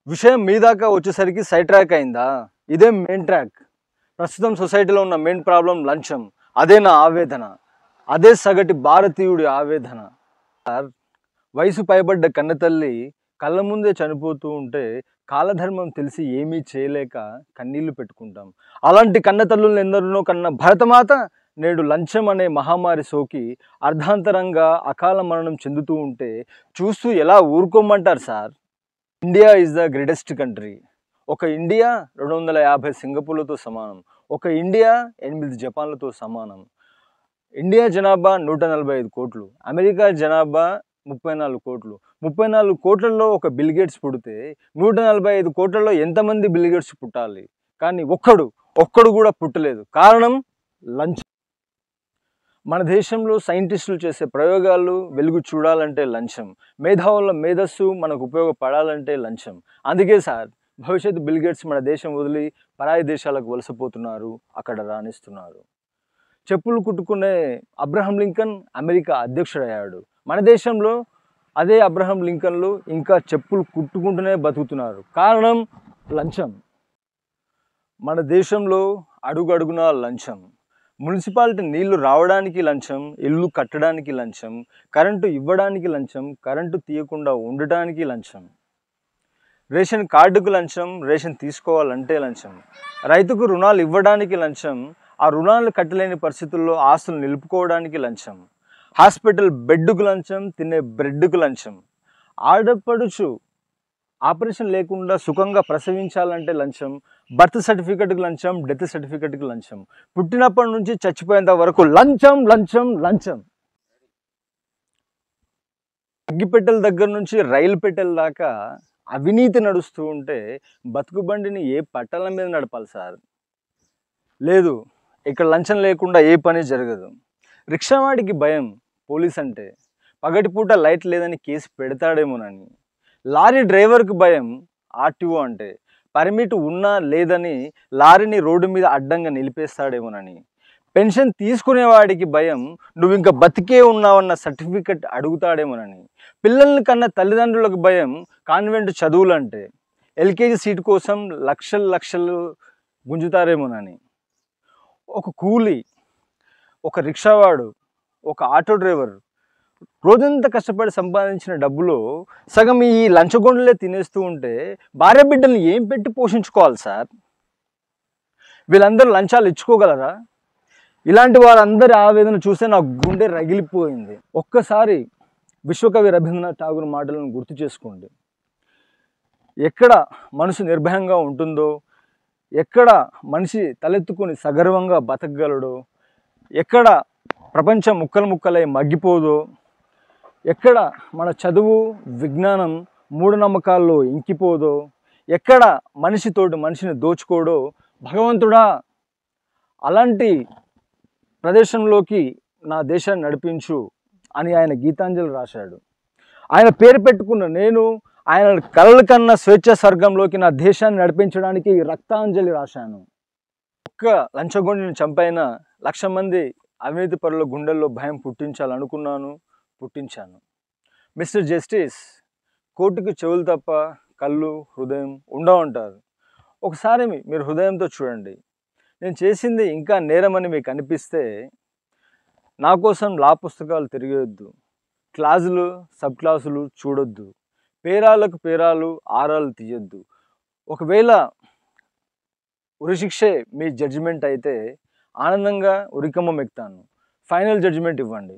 విషయం మీ దాకా వచ్చేసరికి సైడ్ ట్రాక్ అయిందా? ఇదే మెయిన్ ట్రాక్. ప్రస్తుతం సొసైటీలో ఉన్న మెయిన్ ప్రాబ్లం లంచం. అదే నా ఆవేదన, అదే సగటి భారతీయుడి ఆవేదన. వయసు పైబడ్డ కన్నతల్లి కళ్ళ ముందే చనిపోతూ ఉంటే కాలధర్మం తెలిసి ఏమీ చేయలేక కన్నీళ్లు పెట్టుకుంటాం. అలాంటి కన్నతల్లులను ఎందరినో కన్న భరతమాత నేడు లంచం అనే మహమ్మారి సోకి అర్ధాంతరంగా అకాల మరణం చెందుతూ ఉంటే చూస్తూ ఎలా ఊరుకోమంటారు sir? India is the greatest country. ఒక ఇండియా 250 సింగపూర్లతో సమానం. ఒక ఇండియా 8 జపాన్లతో సమానం. ఇండియా జనాభా 145 కోట్లు, అమెరికా జనాభా 34 కోట్లు. 34 కోట్లలో ఒక బిల్ గేట్స్ పుడితే 145 కోట్లలో ఎంతమంది బిల్ గేట్స్ పుట్టాలి? కానీ ఒక్కడు కూడా పుట్టలేదు. కారణం లంచం. మన దేశంలో సైంటిస్టులు చేసే ప్రయోగాలు వెలుగు చూడాలంటే లంచం. మేధావుల మేధస్సు మనకు ఉపయోగపడాలంటే లంచం. అందుకే సార్ భవిష్యత్తు బిల్ గేట్స్ మన దేశం వదిలి పరాయి దేశాలకు వలసపోతున్నారు, అక్కడ రాణిస్తున్నారు. చెప్పులు కుట్టుకునే అబ్రహం లింకన్ అమెరికా అధ్యక్షుడయ్యాడు. మన దేశంలో అదే అబ్రహం లింకన్లు ఇంకా చెప్పులు కుట్టుకుంటూనే బతుకుతున్నారు. కారణం లంచం. మన దేశంలో అడుగడుగునా లంచం. మున్సిపాలిటీ నీళ్లు రావడానికి లంచం, ఇల్లు కట్టడానికి లంచం, కరెంటు ఇవ్వడానికి లంచం, కరెంటు తీయకుండా ఉండటానికి లంచం, రేషన్ కార్డుకు లంచం, రేషన్ తీసుకోవాలంటే లంచం, రైతుకు రుణాలు ఇవ్వడానికి లంచం, ఆ రుణాలు కట్టలేని పరిస్థితుల్లో ఆస్తులు నిలుపుకోవడానికి లంచం, హాస్పిటల్ బెడ్డుకు లంచం, తినే బ్రెడ్డుకు లంచం, ఆడపడుచు ఆపరేషన్ లేకుండా సుఖంగా ప్రసవించాలంటే లంచం, బర్త్ సర్టిఫికెట్కి లంచం, డెత్ సర్టిఫికెట్కి లంచం, పుట్టినప్పటి నుంచి చచ్చిపోయేంత వరకు లంచం లంచం లంచం. అగ్గిపెట్టెల దగ్గర నుంచి రైలు పెట్టెల దాకా అవినీతి నడుస్తూ ఉంటే బతుకు బండిని ఏ పట్టాల మీద నడపాలి సార్? లేదు, ఇక్కడ లంచం లేకుండా ఏ పని జరగదు. రిక్షావాడికి భయం పోలీస్ అంటే, పగటిపూట లైట్ లేదని కేసు పెడతాడేమోనని. లారీ డ్రైవర్కి భయం ఆర్టీఓ అంటే, పర్మిట్ ఉన్నా లేదని లారీని రోడ్డు మీద అడ్డంగా నిలిపేస్తాడేమోనని. పెన్షన్ తీసుకునేవాడికి భయం నువ్వు ఇంకా బతికే ఉన్నావన్న సర్టిఫికెట్ అడుగుతాడేమోనని. పిల్లల్ని కన్న తల్లిదండ్రులకు భయం కాన్వెంట్ చదువులంటే, ఎల్కేజీ సీటు కోసం లక్షలు గుంజుతారేమోనని. ఒక కూలీ, ఒక రిక్షావాడు, ఒక ఆటో డ్రైవర్ రోజంతా కష్టపడి సంపాదించిన డబ్బులో సగం ఈ లంచగొండలే తినేస్తూ ఉంటే భార్య బిడ్డల్ని ఏం పెట్టి పోషించుకోవాలి సార్? వీళ్ళందరూ లంచాలు ఇచ్చుకోగలరా? ఇలాంటి వారందరి ఆవేదన చూస్తే నా గుండె రగిలిపోయింది. ఒక్కసారి విశ్వకవి రవీంద్రనాథ్ ఠాగూర్ మాటలను గుర్తు చేసుకోండి. ఎక్కడ మనిషి నిర్భయంగా ఉంటుందో, ఎక్కడ మనిషి తలెత్తుకొని సగర్వంగా బతకగలడో, ఎక్కడ ప్రపంచం ముక్కలు ముక్కలై మగ్గిపోదో, ఎక్కడ మన చదువు విజ్ఞానం మూఢనమ్మకాల్లో ఇంకిపోదో, ఎక్కడ మనిషితోటి మనిషిని దోచుకోడో, భగవంతుడా అలాంటి ప్రదేశంలోకి నా దేశాన్ని నడిపించు అని ఆయన గీతాంజలి రాశాడు. ఆయన పేరు పెట్టుకున్న నేను ఆయన కలల కన్నా స్వేచ్ఛ స్వర్గంలోకి నా దేశాన్ని నడిపించడానికి రక్తాంజలి రాశాను. ఒక్క లంచగొండిని చంపైన 1,00,000 మంది అవినీతి పరుల గుండెల్లో భయం పుట్టించాలనుకున్నాను, పుట్టించాను. మిస్టర్ జస్టిస్, కోర్టుకి చెవులు తప్ప కళ్ళు హృదయం ఉండవంటారు. ఒకసారి మీరు హృదయంతో చూడండి. నేను చేసింది ఇంకా నేరమని మీకు అనిపిస్తే నా కోసం లా పుస్తకాలు తిరిగేయొద్దు, క్లాసులు సబ్ క్లాసులు చూడొద్దు, పేరాలకు పేరాలు ఆరాలు తీయొద్దు. ఒకవేళ ఉరిశిక్షే మీ జడ్జిమెంట్ అయితే ఆనందంగా ఉరికమ్మం ఎక్కుతాను. ఫైనల్ జడ్జిమెంట్ ఇవ్వండి.